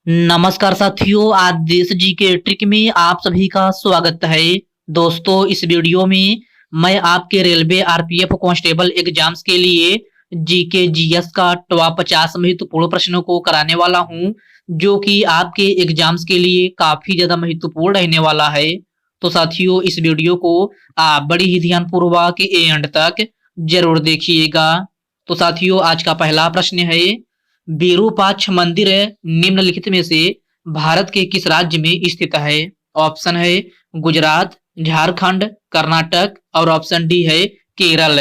नमस्कार साथियों, आज देश जी के ट्रिक में आप सभी का स्वागत है। दोस्तों, इस वीडियो में मैं आपके रेलवे आरपीएफ कांस्टेबल एग्जाम्स के लिए जीके जीएस का टॉप 50 महत्वपूर्ण प्रश्नों को कराने वाला हूं, जो कि आपके एग्जाम्स के लिए काफी ज्यादा महत्वपूर्ण रहने वाला है। तो साथियों, इस वीडियो को आप बड़ी ही ध्यानपूर्वक एंड तक जरूर देखिएगा। तो साथियों, आज का पहला प्रश्न है, विरूपाक्ष मंदिर निम्नलिखित में से भारत के किस राज्य में स्थित है? ऑप्शन है गुजरात, झारखंड, कर्नाटक और ऑप्शन डी है केरल।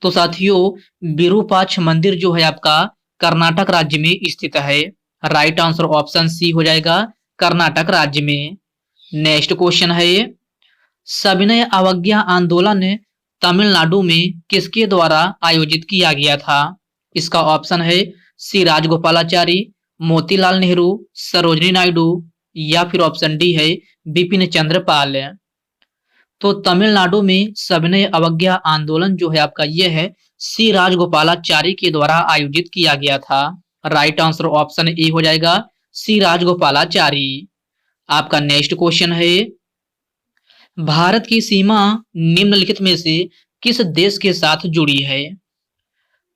तो साथियों, विरूपाक्ष मंदिर जो है आपका कर्नाटक राज्य में स्थित है। राइट आंसर ऑप्शन सी हो जाएगा, कर्नाटक राज्य में। नेक्स्ट क्वेश्चन है, सविनय अवज्ञा आंदोलन तमिलनाडु में किसके द्वारा आयोजित किया गया था? इसका ऑप्शन है सी राजगोपालाचारी, मोतीलाल नेहरू, सरोजनी नायडू या फिर ऑप्शन डी है बिपिन चंद्र पाल। तो तमिलनाडु में सविनय अवज्ञा आंदोलन जो है आपका ये है सी राजगोपालाचारी के द्वारा आयोजित किया गया था। राइट आंसर ऑप्शन ए हो जाएगा, सी राजगोपालाचारी। आपका नेक्स्ट क्वेश्चन है, भारत की सीमा निम्नलिखित में से किस देश के साथ जुड़ी है?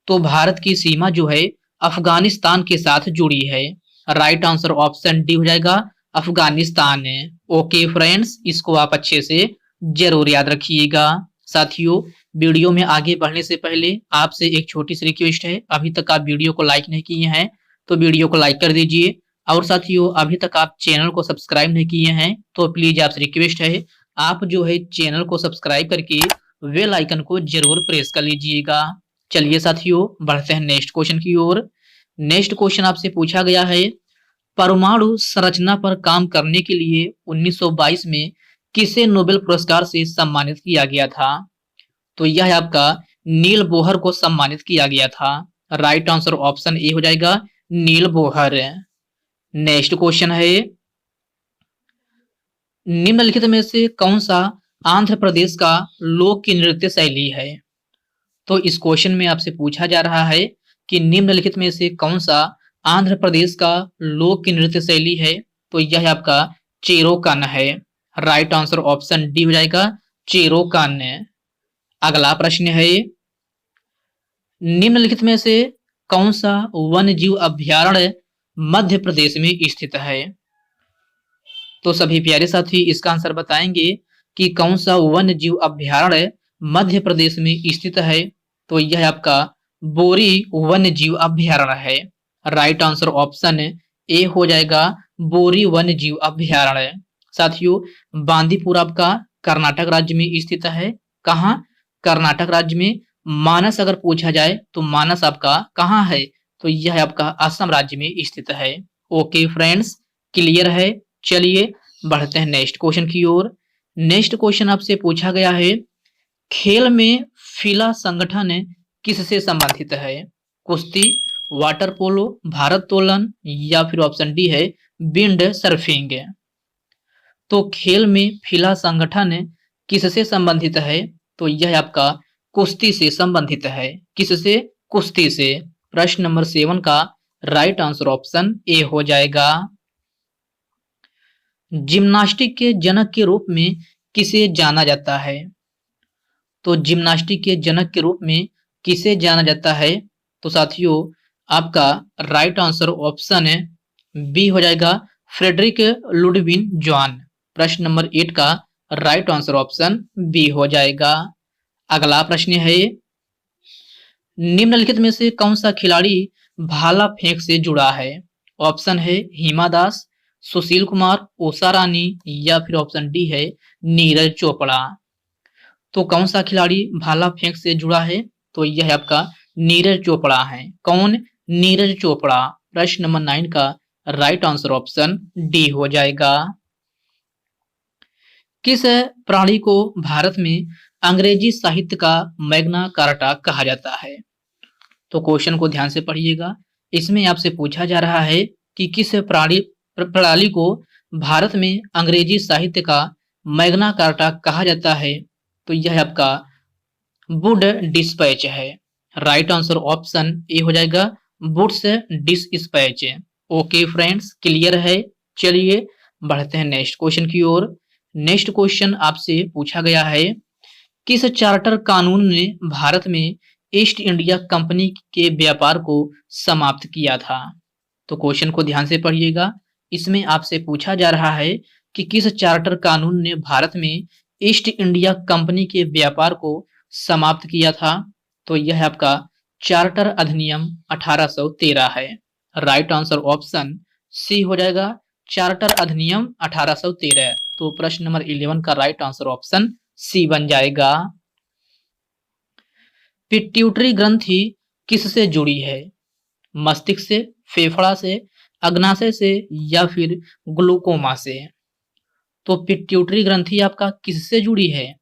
तो भारत की सीमा जो है अफगानिस्तान के साथ जुड़ी है। राइट आंसर ऑप्शन डी हो जाएगा, अफगानिस्तान है। ओके फ्रेंड्स, इसको आप अच्छे से जरूर याद रखिएगा। साथियों, वीडियो में आगे बढ़ने से पहले आपसे एक छोटी सी रिक्वेस्ट है, अभी तक आप वीडियो को लाइक नहीं किए हैं तो वीडियो को लाइक कर दीजिए। और साथियों, अभी तक आप चैनल को सब्सक्राइब नहीं किए हैं तो प्लीज आपसे रिक्वेस्ट है, आप जो है चैनल को सब्सक्राइब करके बेल आइकन को जरूर प्रेस कर लीजिएगा। चलिए साथियों, बढ़ते हैं नेक्स्ट क्वेश्चन की ओर। नेक्स्ट क्वेश्चन आपसे पूछा गया है, परमाणु संरचना पर काम करने के लिए 1922 में किसे नोबेल पुरस्कार से सम्मानित किया गया था? तो यह है आपका नील बोहर को सम्मानित किया गया था। राइट आंसर ऑप्शन ए हो जाएगा, नील बोहर। नेक्स्ट क्वेश्चन है, निम्नलिखित में से कौन सा आंध्र प्रदेश का लोक नृत्य शैली है? तो इस क्वेश्चन में आपसे पूछा जा रहा है कि निम्नलिखित में से कौन सा आंध्र प्रदेश का लोक नृत्य शैली है? तो यह आपका चेरोकन है। राइट आंसर ऑप्शन डी हो जाएगा, चेरोकन। अगला प्रश्न है, निम्नलिखित में से कौन सा वन्य जीव अभ्यारण्य मध्य प्रदेश में स्थित है? तो सभी प्यारे साथी इसका आंसर बताएंगे कि कौन सा वन्य जीव अभ्यारण्य मध्य प्रदेश में स्थित है। तो यह आपका बोरी वन्य जीव अभ्यारण्य है। राइट आंसर ऑप्शन ए हो जाएगा, बोरी वन्य जीव अभ्यारण्य। साथियों, बांदीपुर आपका कर्नाटक राज्य में स्थित है। कहाँ? कर्नाटक राज्य में। मानस अगर पूछा जाए तो मानस आपका कहाँ है? तो यह आपका असम राज्य में स्थित है। ओके फ्रेंड्स, क्लियर है। चलिए बढ़ते हैं नेक्स्ट क्वेश्चन की ओर। नेक्स्ट क्वेश्चन आपसे पूछा गया है, खेल में फिला संगठन किससे संबंधित है? कुश्ती, वाटर पोलो, भारोत्तोलन या फिर ऑप्शन डी है विंड सर्फिंग। तो खेल में फिला संगठन किससे संबंधित है? तो यह आपका कुश्ती से संबंधित है। किससे? कुश्ती से। प्रश्न नंबर 7 का राइट आंसर ऑप्शन ए हो जाएगा। जिम्नास्टिक के जनक के रूप में किसे जाना जाता है? तो जिम्नास्टिक के जनक के रूप में किसे जाना जाता है? तो साथियों, आपका राइट आंसर ऑप्शन बी हो जाएगा, फ्रेडरिक लुडविन जॉन। प्रश्न नंबर 8 का राइट आंसर ऑप्शन बी हो जाएगा। अगला प्रश्न है, निम्नलिखित में से कौन सा खिलाड़ी भाला फेंक से जुड़ा है? ऑप्शन है हिमा दास, सुशील कुमार, उषा रानी या फिर ऑप्शन डी है नीरज चोपड़ा। तो कौन सा खिलाड़ी भाला फेंक से जुड़ा है? तो यह आपका नीरज चोपड़ा है। कौन? नीरज चोपड़ा। प्रश्न नंबर 9 का राइट आंसर ऑप्शन डी हो जाएगा। किस प्राणी को भारत में अंग्रेजी साहित्य का मैग्ना कार्टा कहा जाता है? तो क्वेश्चन को ध्यान से पढ़िएगा। इसमें आपसे पूछा जा रहा है कि किस प्रणाली को भारत में अंग्रेजी साहित्य का मैग्ना कार्टा कहा जाता है? तो यह आपका वुड डिस्पैच है। राइट आंसर ऑप्शन ए हो जाएगा, Wood's dispatch. Okay friends, clear है। चलिए बढ़ते हैं नेक्स्ट क्वेश्चन की ओर। नेक्स्ट क्वेश्चन आपसे पूछा गया है, किस चार्टर कानून ने भारत में ईस्ट इंडिया कंपनी के व्यापार को समाप्त किया था? तो क्वेश्चन को ध्यान से पढ़िएगा। इसमें आपसे पूछा जा रहा है कि किस चार्टर कानून ने भारत में ईस्ट इंडिया कंपनी के व्यापार को समाप्त किया था? तो यह आपका चार्टर अधिनियम 1813 है। राइट आंसर ऑप्शन सी हो जाएगा, चार्टर अधिनियम 1813। तो प्रश्न नंबर 11 का राइट आंसर ऑप्शन सी बन जाएगा। पिट्यूटरी ग्रंथि किससे जुड़ी है? मस्तिष्क से, फेफड़ा से, अग्नाशय से या फिर ग्लूकोमा से? तो पिट्यूटरी ग्रंथि आपका किससे जुड़ी है?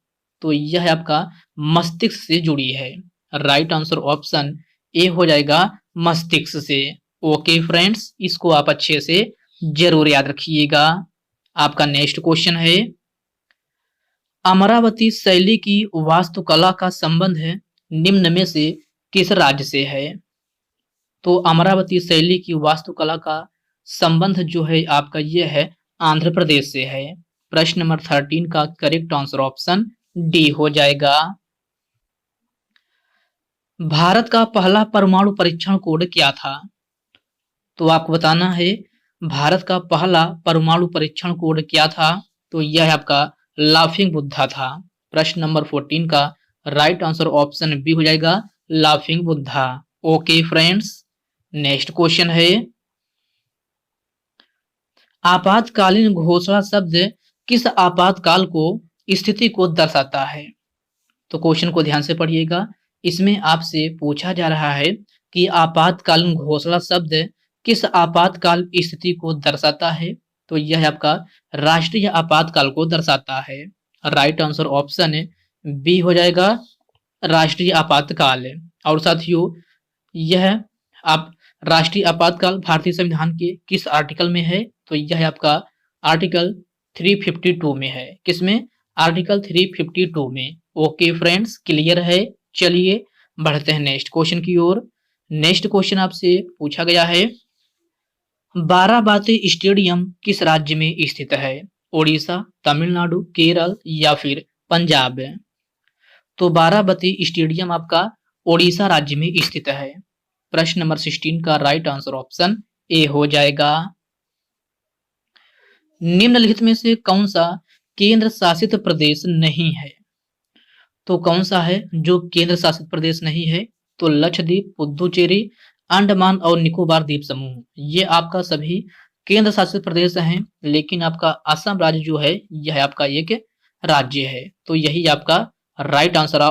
तो यह आपका मस्तिष्क से जुड़ी है। राइट आंसर ऑप्शन ए हो जाएगा, मस्तिष्क से। ओके फ्रेंड्स, इसको आप अच्छे से जरूर याद रखिएगा। आपका नेक्स्ट क्वेश्चन है, अमरावती शैली की वास्तुकला का संबंध है निम्न में से किस राज्य से है? तो अमरावती शैली की वास्तुकला का संबंध जो है आपका ये है आंध्र प्रदेश से है। प्रश्न नंबर 13 का करेक्ट आंसर ऑप्शन डी हो जाएगा। भारत का पहला परमाणु परीक्षण कोड क्या था? तो आपको बताना है भारत का पहला परमाणु परीक्षण कोड क्या था? तो यह आपका लाफिंग बुद्धा था। प्रश्न नंबर 14 का राइट आंसर ऑप्शन बी हो जाएगा, laughing Buddha. Okay friends, next question है, आपातकालीन घोषणा शब्द किस आपातकाल को स्थिति को दर्शाता है? तो क्वेश्चन को ध्यान से पढ़िएगा। इसमें आपसे पूछा जा रहा है कि आपातकालीन घोषणा शब्द किस आपातकाल स्थिति को दर्शाता है? तो यह आपका राष्ट्रीय आपातकाल को दर्शाता है। राइट आंसर ऑप्शन बी हो जाएगा, राष्ट्रीय आपातकाल। और साथियों, यह आप राष्ट्रीय आपातकाल भारतीय संविधान के किस आर्टिकल में है? तो यह आपका आर्टिकल 352 में है। किसमें? आर्टिकल 352 में। ओके फ्रेंड्स, क्लियर है। चलिए बढ़ते हैं नेक्स्ट क्वेश्चन की ओर। नेक्स्ट क्वेश्चन आपसे पूछा गया है, बाराबाती स्टेडियम किस राज्य में स्थित है? ओडिशा, तमिलनाडु, केरल या फिर पंजाब? तो बाराबाती स्टेडियम आपका ओडिशा राज्य में स्थित है। प्रश्न नंबर 16 का राइट आंसर ऑप्शन ए हो जाएगा। निम्नलिखित में से कौन सा केंद्र शासित प्रदेश नहीं है? तो कौन सा है जो केंद्र शासित प्रदेश नहीं है? तो लक्षद्वीप, पुदुचेरी, अंडमान और निकोबार द्वीप समूह, ये आपका सभी केंद्र शासित प्रदेश हैं। लेकिन आपका असम राज्य जो है यह आपका एक राज्य है। तो यही आपका राइट आंसर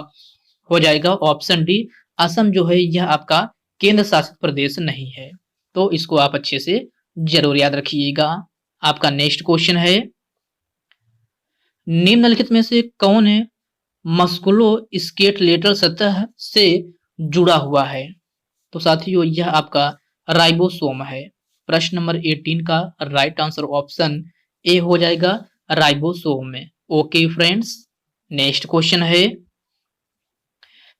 हो जाएगा, ऑप्शन डी। असम जो है यह आपका केंद्र शासित प्रदेश नहीं है। तो इसको आप अच्छे से जरूर याद रखिएगा। आपका नेक्स्ट क्वेश्चन है, निम्नलिखित में से कौन है मस्कुलो स्केलेटल सतह से जुड़ा हुआ है? तो साथियों, यह आपका राइबोसोम है। प्रश्न नंबर 18 का राइट आंसर ऑप्शन ए हो जाएगा, राइबोसोम में। ओके फ्रेंड्स, नेक्स्ट क्वेश्चन है,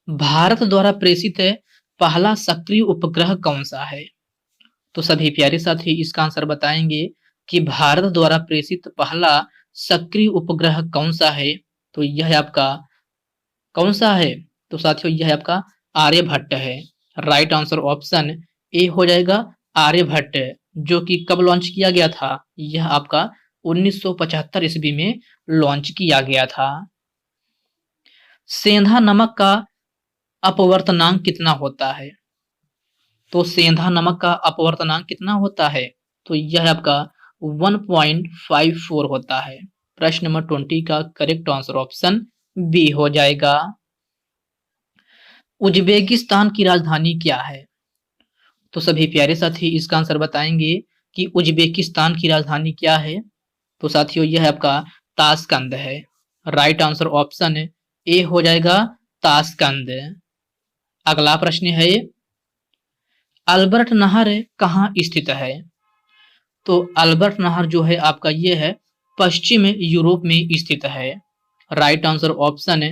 भारत द्वारा प्रेषित पहला सक्रिय उपग्रह कौन सा है? तो सभी प्यारे साथी इसका आंसर बताएंगे कि भारत द्वारा प्रेषित पहला सक्रिय उपग्रह कौन सा है? तो यह आपका कौन सा है? तो साथियों, यह आपका आर्यभट्ट है। राइट आंसर ऑप्शन ए हो जाएगा, आर्यभट्ट, जो कि कब लॉन्च किया गया था? यह आपका 1975 ईस्वी में लॉन्च किया गया था। सेंधा नमक का अपवर्तनांक कितना होता है? तो सेंधा नमक का अपवर्तनांक कितना होता है? तो यह आपका 1.54 होता है। प्रश्न नंबर 20 का करेक्ट आंसर ऑप्शन बी हो जाएगा। उज्बेकिस्तान की राजधानी क्या है? तो सभी प्यारे साथी इसका आंसर बताएंगे कि उज्बेकिस्तान की राजधानी क्या है? तो साथियों, यह आपका ताशकंद है। राइट आंसर ऑप्शन ए हो जाएगा, ताशकंद। अगला प्रश्न है, अल्बर्ट नहर कहाँ स्थित है? तो अल्बर्ट नहर जो है आपका ये है पश्चिम यूरोप में स्थित है। राइट आंसर ऑप्शन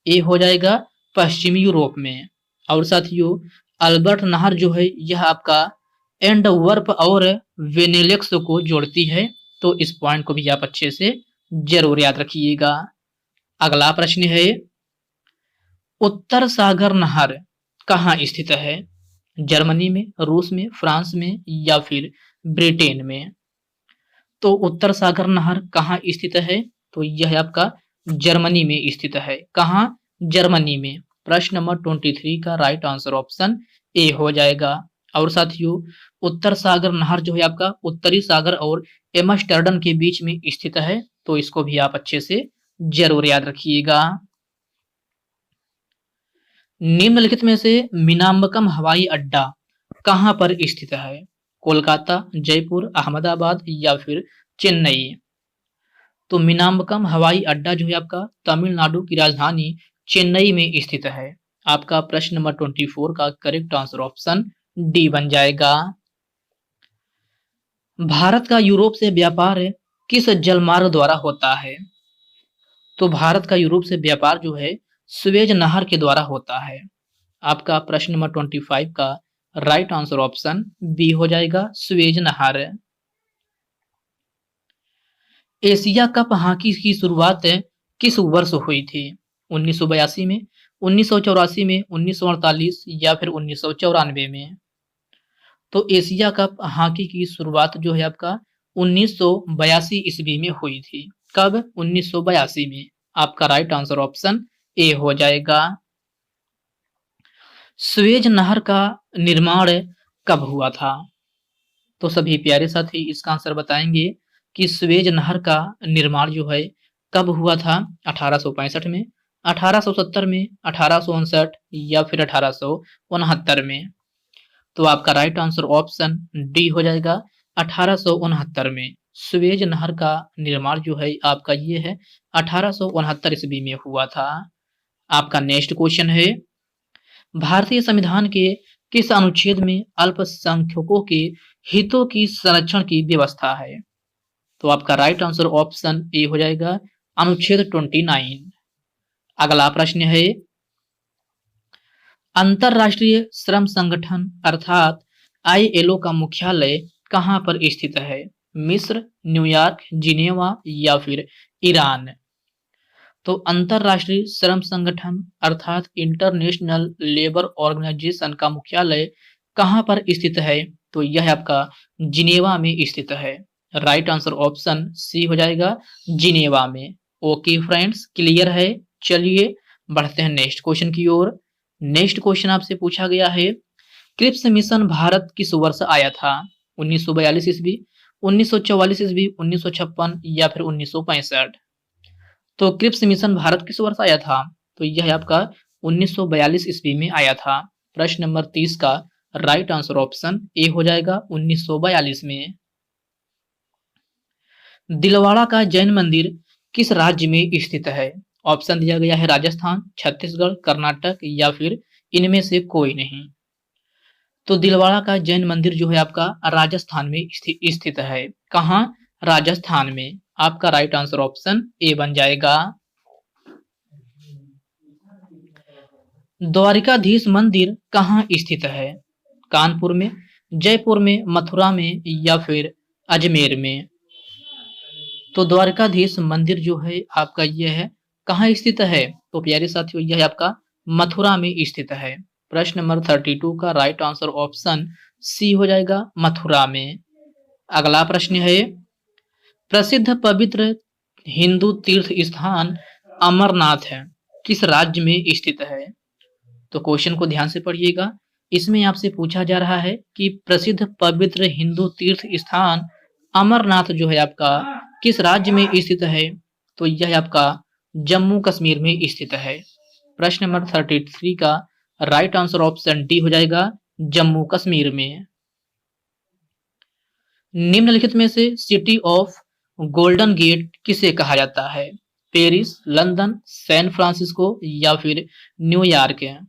ए हो जाएगा, पश्चिमी यूरोप में। और साथियों, अल्बर्ट नहर जो है यह आपका एंड वर्प और वेनेलेक्स को जोड़ती है। तो इस पॉइंट को भी आप अच्छे से जरूर याद रखिएगा। अगला प्रश्न है, उत्तर सागर नहर कहाँ स्थित है? जर्मनी में, रूस में, फ्रांस में या फिर ब्रिटेन में? तो उत्तर सागर नहर कहाँ स्थित है? तो यह आपका जर्मनी में स्थित है। कहाँ? जर्मनी में। प्रश्न नंबर 23 का राइट आंसर ऑप्शन ए हो जाएगा। और साथियों, उत्तर सागर नहर जो है आपका उत्तरी सागर और एम्स्टर्डम के बीच में स्थित है। तो इसको भी आप अच्छे से जरूर याद रखिएगा। निम्नलिखित में से मीनाम्बकम हवाई अड्डा कहां पर स्थित है? कोलकाता, जयपुर, अहमदाबाद या फिर चेन्नई? तो मीनाम्बकम हवाई अड्डा जो है आपका तमिलनाडु की राजधानी चेन्नई में स्थित है। आपका प्रश्न नंबर 24 का करेक्ट आंसर ऑप्शन डी बन जाएगा। भारत का यूरोप से व्यापार किस जलमार्ग द्वारा होता है? तो भारत का यूरोप से व्यापार जो है सुएज नहर के द्वारा होता है। आपका प्रश्न नंबर 25 का राइट आंसर ऑप्शन बी हो जाएगा, सुएज नहर। एशिया कप हॉकी की शुरुआत किस वर्ष हुई थी? 1982 में, 1984 में, 1948 या फिर 1994 में? तो एशिया कप हॉकी की शुरुआत जो है आपका 1982 ईस्वी में हुई थी। कब? 1982 में। आपका राइट आंसर ऑप्शन ए हो जाएगा। सुएज नहर का निर्माण कब हुआ था? तो सभी प्यारे साथी इसका आंसर बताएंगे कि सुएज नहर का निर्माण जो है कब हुआ था? 1865 में, 1870 में, 1859 या फिर 1869 में? तो आपका राइट आंसर ऑप्शन डी हो जाएगा, 1869 में। सुएज नहर का निर्माण जो है आपका ये है 1869 ईस्वी में हुआ था। आपका नेक्स्ट क्वेश्चन है, भारतीय संविधान के किस अनुच्छेद में अल्पसंख्यकों के हितों की संरक्षण की व्यवस्था है? तो आपका राइट आंसर ऑप्शन ए हो जाएगा, अनुच्छेद 29। अगला प्रश्न है, अंतरराष्ट्रीय श्रम संगठन अर्थात आईएलओ का मुख्यालय कहां पर स्थित है? मिस्र, न्यूयॉर्क, जिनेवा या फिर ईरान? तो अंतरराष्ट्रीय श्रम संगठन अर्थात इंटरनेशनल लेबर ऑर्गेनाइजेशन का मुख्यालय कहां पर स्थित है? तो यह आपका जिनेवा में स्थित है। राइट आंसर ऑप्शन सी हो जाएगा, जिनेवा में। ओके फ्रेंड्स, क्लियर है। चलिए बढ़ते हैं नेक्स्ट क्वेश्चन की ओर। नेक्स्ट क्वेश्चन आपसे पूछा गया है, क्रिप्स मिशन भारत किस वर्ष आया था? 1942 ईस्वी, 1944 ईस्वी, 1956 या फिर 1965? तो क्रिप्स मिशन भारत किस वर्ष आया था? तो यह आपका 1942 ईस्वी में आया था। प्रश्न नंबर 30 का राइट आंसर ऑप्शन ए हो जाएगा, 1942 में। दिलवाड़ा का जैन मंदिर किस राज्य में स्थित है? ऑप्शन दिया गया है राजस्थान, छत्तीसगढ़, कर्नाटक या फिर इनमें से कोई नहीं। तो दिलवाड़ा का जैन मंदिर जो है आपका राजस्थान में स्थित है। कहां? राजस्थान में। आपका राइट आंसर ऑप्शन ए बन जाएगा। द्वारिकाधीश मंदिर कहां स्थित है? कानपुर में, जयपुर में, मथुरा में या फिर अजमेर में? तो द्वारिकाधीश मंदिर जो है आपका यह है कहाँ स्थित है? तो प्यारे साथियों यह आपका मथुरा में स्थित है। प्रश्न नंबर 32 का राइट आंसर ऑप्शन सी हो जाएगा, मथुरा में। अगला प्रश्न है, प्रसिद्ध पवित्र हिंदू तीर्थ स्थान अमरनाथ है किस राज्य में स्थित है? तो क्वेश्चन को ध्यान से पढ़िएगा। इसमें आपसे पूछा जा रहा है कि प्रसिद्ध पवित्र हिंदू तीर्थ स्थान अमरनाथ जो है आपका किस राज्य में स्थित है? तो यह आपका जम्मू कश्मीर में स्थित है। प्रश्न नंबर 33 का राइट आंसर ऑप्शन डी हो जाएगा, जम्मू कश्मीर में। निम्नलिखित में से सिटी ऑफ गोल्डन गेट किसे कहा जाता है? पेरिस, लंदन, सैन फ्रांसिस्को या फिर न्यूयॉर्क?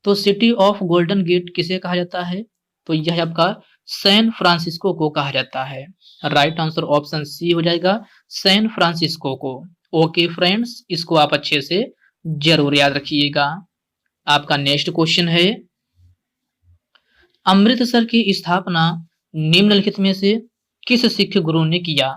तो सिटी ऑफ गोल्डन गेट किसे कहा जाता है? तो यह आपका सैन फ्रांसिस्को को कहा जाता है। राइट आंसर ऑप्शन सी हो जाएगा, सैन फ्रांसिस्को को। ओके फ्रेंड्स, इसको आप अच्छे से जरूर याद रखिएगा। आपका नेक्स्ट क्वेश्चन है, अमृतसर की स्थापना निम्नलिखित में से किस सिख गुरु ने किया?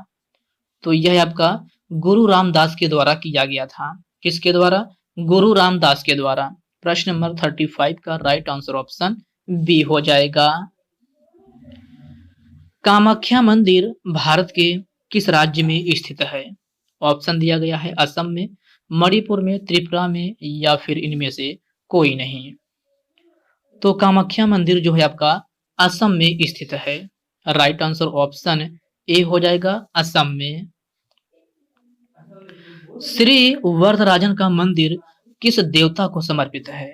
तो यह आपका गुरु रामदास के द्वारा किया गया था। किसके द्वारा? गुरु रामदास के द्वारा। प्रश्न नंबर 35 का राइट आंसर ऑप्शन बी हो जाएगा। कामाख्या मंदिर भारत के किस राज्य में स्थित है? ऑप्शन दिया गया है असम में, मणिपुर में, त्रिपुरा में या फिर इनमें से कोई नहीं। तो कामाख्या मंदिर जो है आपका असम में स्थित है। राइट आंसर ऑप्शन ए हो जाएगा, असम में। श्री वरदराजन का मंदिर किस देवता को समर्पित है?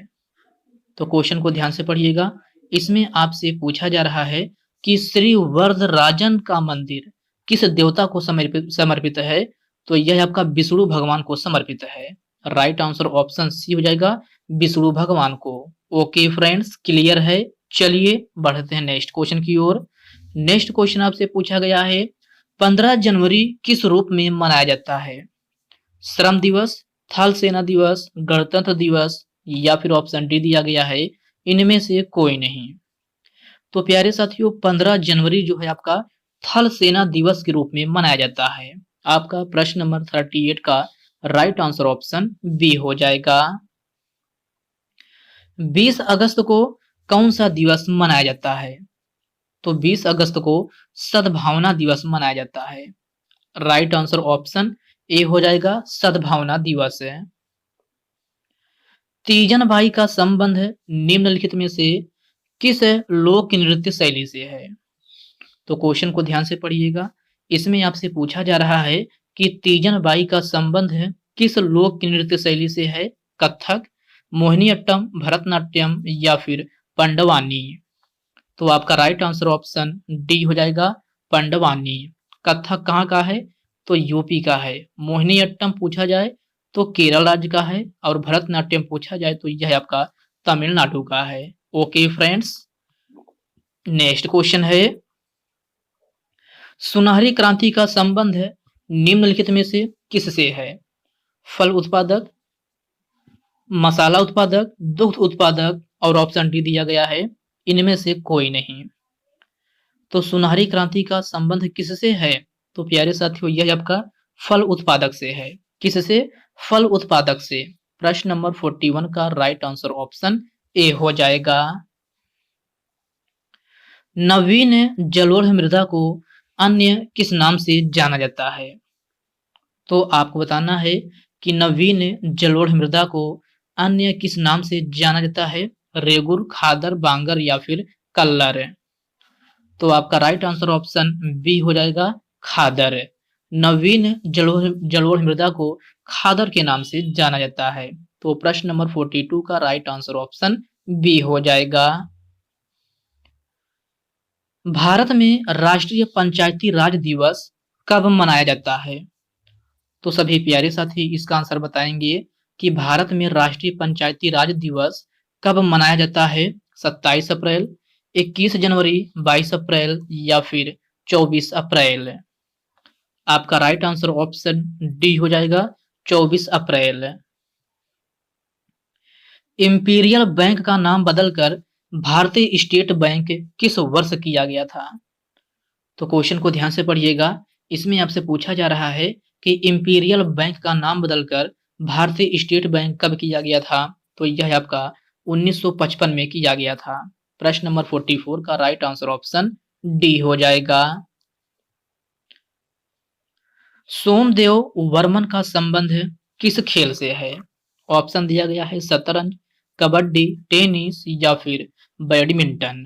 तो क्वेश्चन को ध्यान से पढ़िएगा। इसमें आपसे पूछा जा रहा है कि श्री वरदराजन का मंदिर किस देवता को समर्पित है? तो यह आपका विष्णु भगवान को समर्पित है। राइट आंसर ऑप्शन सी हो जाएगा, विष्णु भगवान को। ओके फ्रेंड्स, क्लियर है। चलिए बढ़ते हैं नेक्स्ट क्वेश्चन की ओर। नेक्स्ट क्वेश्चन आपसे पूछा गया है 15 जनवरी किस रूप में मनाया जाता है? श्रम दिवस, थल सेना दिवस, गणतंत्र दिवस या फिर ऑप्शन डी दिया गया है इनमें से कोई नहीं। तो प्यारे साथियों 15 जनवरी जो है आपका थल सेना दिवस के रूप में मनाया जाता है। आपका प्रश्न नंबर 38 का राइट आंसर ऑप्शन बी हो जाएगा। 20 अगस्त को कौन सा दिवस मनाया जाता है? तो 20 अगस्त को सद्भावना दिवस मनाया जाता है। राइट आंसर ऑप्शन ए हो जाएगा, सद्भावना दिवस है। तीजन भाई का संबंध निम्नलिखित में से किस लोक नृत्य शैली से है? तो क्वेश्चन को ध्यान से पढ़िएगा। इसमें आपसे पूछा जा रहा है कि तीजन बाई का संबंध किस लोक नृत्य शैली से है? कथक, मोहिनीअट्टम, भरतनाट्यम या फिर पंडवानी। तो आपका राइट आंसर ऑप्शन डी हो जाएगा, पंडवानी। कथक कहाँ का है? तो यूपी का है। मोहिनीअट्टम पूछा जाए तो केरल राज्य का है और भरतनाट्यम पूछा जाए तो यह आपका तमिलनाडु का है। ओके फ्रेंड्स, नेक्स्ट क्वेश्चन है सुनहरी क्रांति का संबंध निम्नलिखित में से किससे है? फल उत्पादक, मसाला उत्पादक, दुग्ध उत्पादक और ऑप्शन डी दिया गया है इनमें से कोई नहीं। तो सुनहरी क्रांति का संबंध किससे है? तो प्यारे साथियों यह आपका फल उत्पादक से है। किससे? फल उत्पादक से। प्रश्न नंबर 41 का राइट आंसर ऑप्शन ए हो जाएगा। नवीन जलोढ़ मृदा को अन्य किस नाम से जाना जाता है? तो आपको बताना है कि नवीन जलोढ़ मृदा को अन्य किस नाम से जाना जाता है? रेगुर, खादर, बांगर या फिर कल्लर। तो आपका राइट आंसर ऑप्शन बी हो जाएगा, खादर। नवीन जलोढ़ मृदा को खादर के नाम से जाना जाता है। तो प्रश्न नंबर 42 का राइट आंसर ऑप्शन बी हो जाएगा। भारत में राष्ट्रीय पंचायती राज दिवस कब मनाया जाता है? तो सभी प्यारे साथी इसका आंसर बताएंगे कि भारत में राष्ट्रीय पंचायती राज दिवस कब मनाया जाता है? 27 अप्रैल, 21 जनवरी, 22 अप्रैल या फिर 24 अप्रैल। आपका राइट आंसर ऑप्शन डी हो जाएगा, 24 अप्रैल। इंपीरियल बैंक का नाम बदलकर भारतीय स्टेट बैंक किस वर्ष किया गया था? तो क्वेश्चन को ध्यान से पढ़िएगा। इसमें आपसे पूछा जा रहा है कि इंपीरियल बैंक का नाम बदलकर भारतीय स्टेट बैंक कब किया गया था? तो यह आपका 1955 में किया गया था। प्रश्न नंबर 44 का राइट आंसर ऑप्शन डी हो जाएगा। सोमदेव वर्मन का संबंध किस खेल से है? ऑप्शन दिया गया है शतरंज, कबड्डी, टेनिस या फिर बैडमिंटन।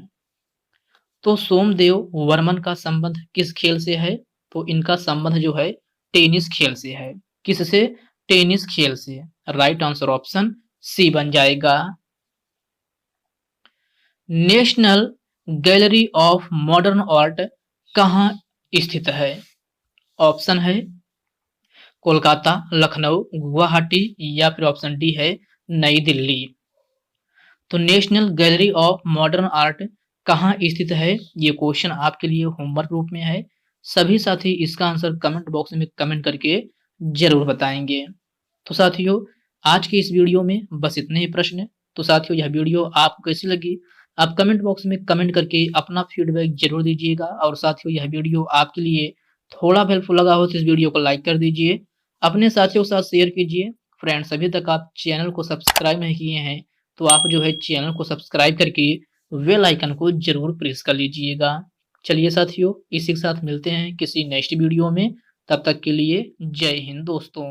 तो सोमदेव वर्मन का संबंध किस खेल से है? तो इनका संबंध जो है टेनिस खेल से है। किससे? टेनिस खेल से। राइट आंसर ऑप्शन सी बन जाएगा। National gallery of modern art कहाँ स्थित है? ऑप्शन है कोलकाता, लखनऊ, गुवाहाटी या फिर ऑप्शन डी है नई दिल्ली। तो national gallery of modern art कहाँ स्थित है? ये क्वेश्चन आपके लिए होमवर्क रूप में है। सभी साथी इसका आंसर कमेंट बॉक्स में कमेंट करके जरूर बताएंगे। तो साथियों आज की इस वीडियो में बस इतने ही प्रश्न। तो साथियों यह वीडियो आपको कैसी लगी आप कमेंट बॉक्स में कमेंट करके अपना फीडबैक जरूर दीजिएगा। और साथियों, यह वीडियो आपके लिए थोड़ा हेल्पफुल लगा हो तो इस वीडियो को लाइक कर दीजिए, अपने साथियों के साथ शेयर कीजिए। फ्रेंड्स, अभी तक आप चैनल को सब्सक्राइब नहीं किए हैं तो आप जो है चैनल को सब्सक्राइब करके बेल आइकन को जरूर प्रेस कर लीजिएगा। चलिए साथियों, इसी के साथ मिलते हैं किसी नेक्स्ट वीडियो में। तब तक के लिए जय हिंद दोस्तों।